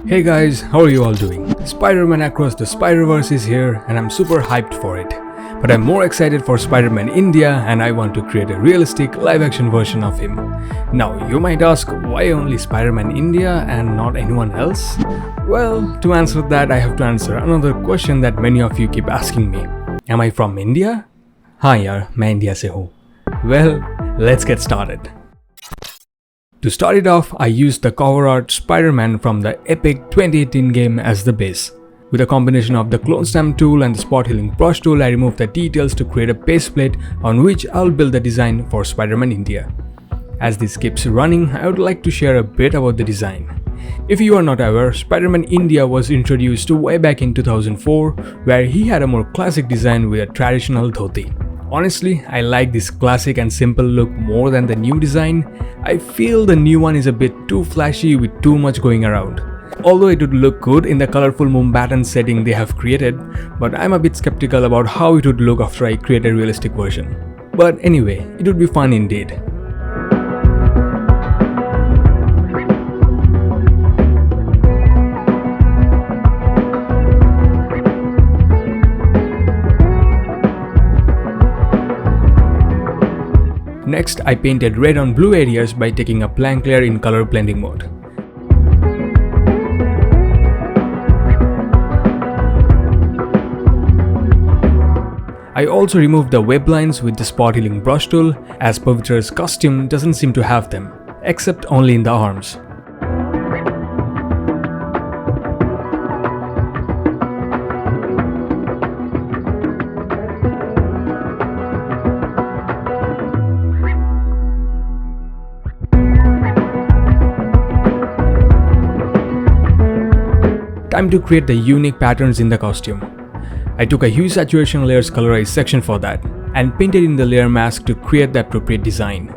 Hey guys, how are you all doing? Spider-Man Across the Spider-Verse is here and I'm super hyped for it. But I'm more excited for Spider-Man India and I want to create a realistic live-action version of him. Now, you might ask, why only Spider-Man India and not anyone else? Well, to answer that, I have to answer another question that many of you keep asking me. Am I from India? हाँ यार, मैं India से हूँ. Well, let's get started. To start it off, I used the cover art Spider-Man from the epic 2018 game as the base. With a combination of the clone stamp tool and the spot healing brush tool, I removed the details to create a base plate on which I'll build the design for Spider-Man India. As this keeps running, I would like to share a bit about the design. If you are not aware, Spider-Man India was introduced way back in 2004, where he had a more classic design with a traditional dhoti. Honestly, I like this classic and simple look more than the new design. I feel the new one is a bit too flashy with too much going around. Although it would look good in the colorful Mumbattan setting they have created, but I'm a bit skeptical about how it would look after I create a realistic version. But anyway, it would be fun indeed. Next, I painted red on blue areas by taking a blank layer in color blending mode. I also removed the web lines with the spot healing brush tool, as Pavitra's costume doesn't seem to have them, except only in the arms. Time to create the unique patterns in the costume. I took a hue saturation layers colorized section for that and painted in the layer mask to create the appropriate design.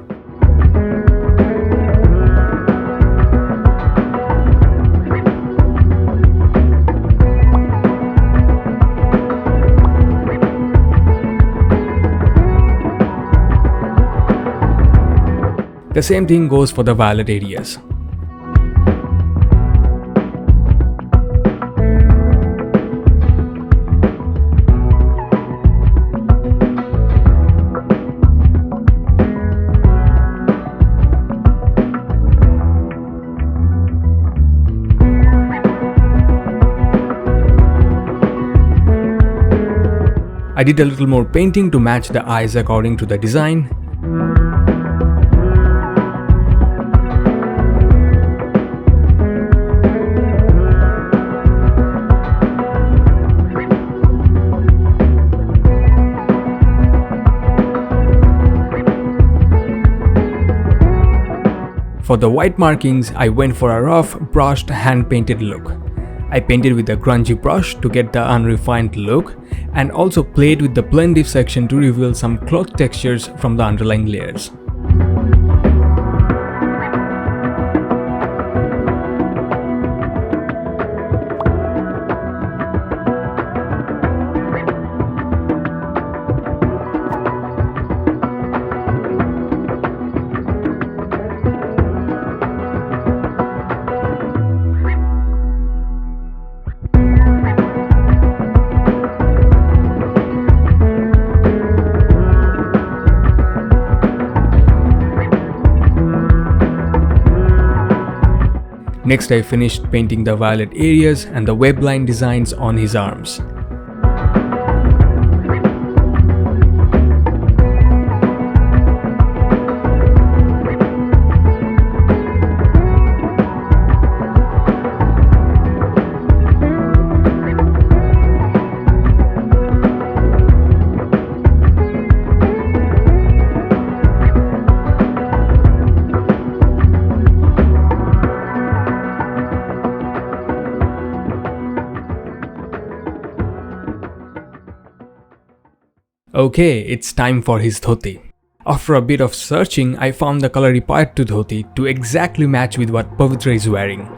The same thing goes for the violet areas. I did a little more painting to match the eyes according to the design. For the white markings, I went for a rough, brushed, hand-painted look. I painted with a grungy brush to get the unrefined look and also played with the blend if section to reveal some cloth textures from the underlying layers. Next, I finished painting the violet areas and the web line designs on his arms. Okay, it's time for his dhoti. After a bit of searching, I found the color required to dhoti to exactly match with what Pavitra is wearing.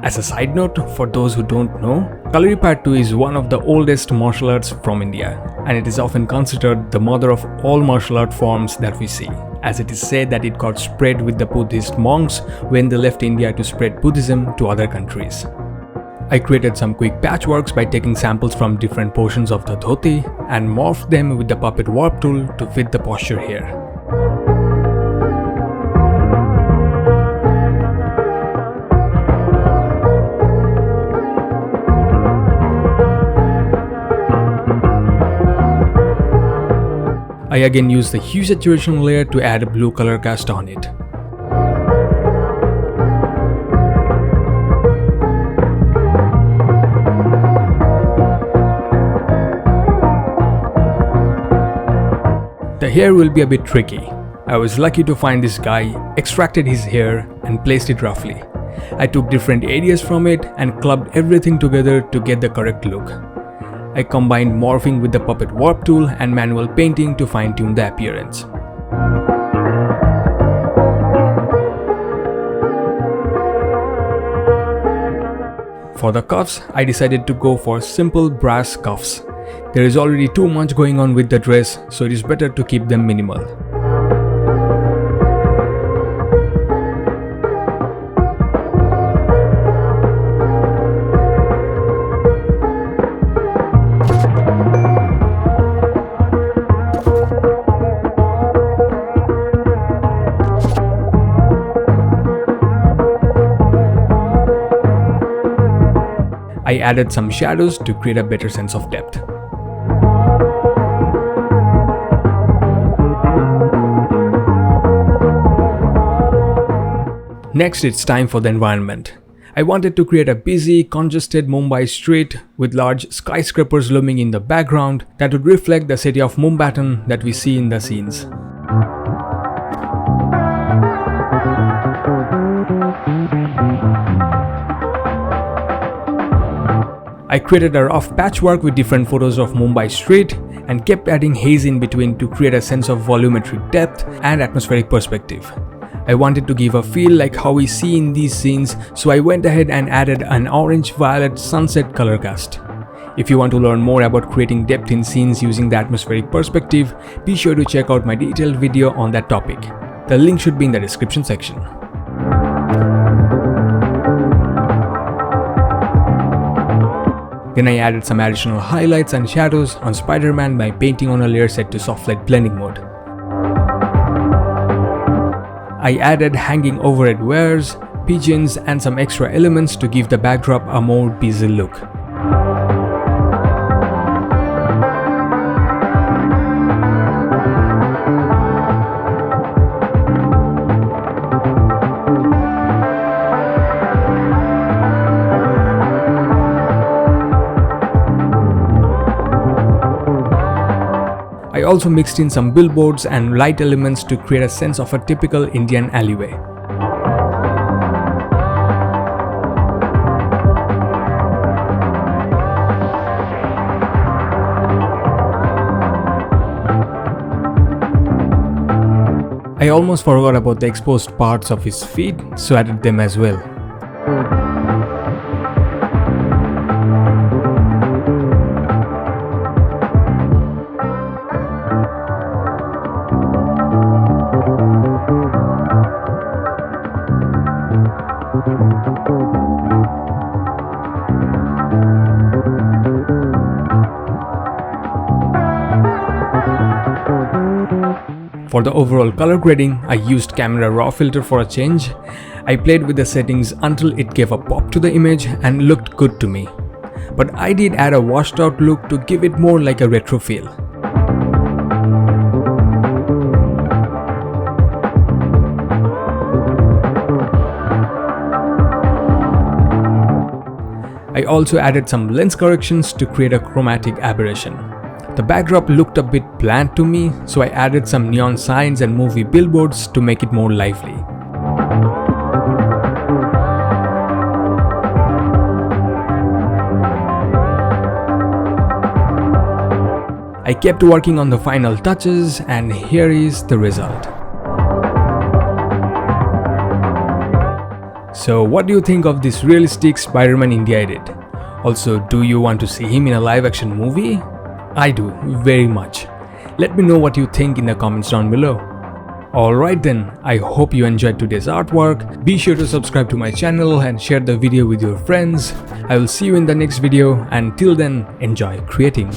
As a side note, for those who don't know, Kalaripayattu is one of the oldest martial arts from India, and it is often considered the mother of all martial art forms that we see, as it is said that it got spread with the Buddhist monks when they left India to spread Buddhism to other countries. I created some quick patchworks by taking samples from different portions of the dhoti and morphed them with the puppet warp tool to fit the posture here. I again used the hue saturation layer to add a blue color cast on it. The hair will be a bit tricky. I was lucky to find this guy, extracted his hair and placed it roughly. I took different areas from it and clubbed everything together to get the correct look. I combined morphing with the puppet warp tool and manual painting to fine-tune the appearance. For the cuffs, I decided to go for simple brass cuffs. There is already too much going on with the dress, so it is better to keep them minimal. I added some shadows to create a better sense of depth. Next, it's time for the environment. I wanted to create a busy, congested Mumbai street with large skyscrapers looming in the background that would reflect the city of Mumbattan that we see in the scenes. I created a rough patchwork with different photos of Mumbai street and kept adding haze in between to create a sense of volumetric depth and atmospheric perspective. I wanted to give a feel like how we see in these scenes, so I went ahead and added an orange-violet sunset color cast. If you want to learn more about creating depth in scenes using the atmospheric perspective, be sure to check out my detailed video on that topic. The link should be in the description section. Then I added some additional highlights and shadows on Spider-Man by painting on a layer set to soft light blending mode. I added hanging overhead wares, pigeons and some extra elements to give the backdrop a more busy look. I also mixed in some billboards and light elements to create a sense of a typical Indian alleyway. I almost forgot about the exposed parts of his feet, so added them as well. For the overall color grading, I used Camera Raw filter for a change. I played with the settings until it gave a pop to the image and looked good to me. But I did add a washed out look to give it more like a retro feel. I also added some lens corrections to create a chromatic aberration. The backdrop looked a bit bland to me, so I added some neon signs and movie billboards to make it more lively. I kept working on the final touches, and here is the result. So what do you think of this realistic Spider-Man India edit? Also, do you want to see him in a live-action movie? I do, very much. Let me know what you think in the comments down below. Alright then, I hope you enjoyed today's artwork. Be sure to subscribe to my channel and share the video with your friends. I will see you in the next video, and till then, enjoy creating.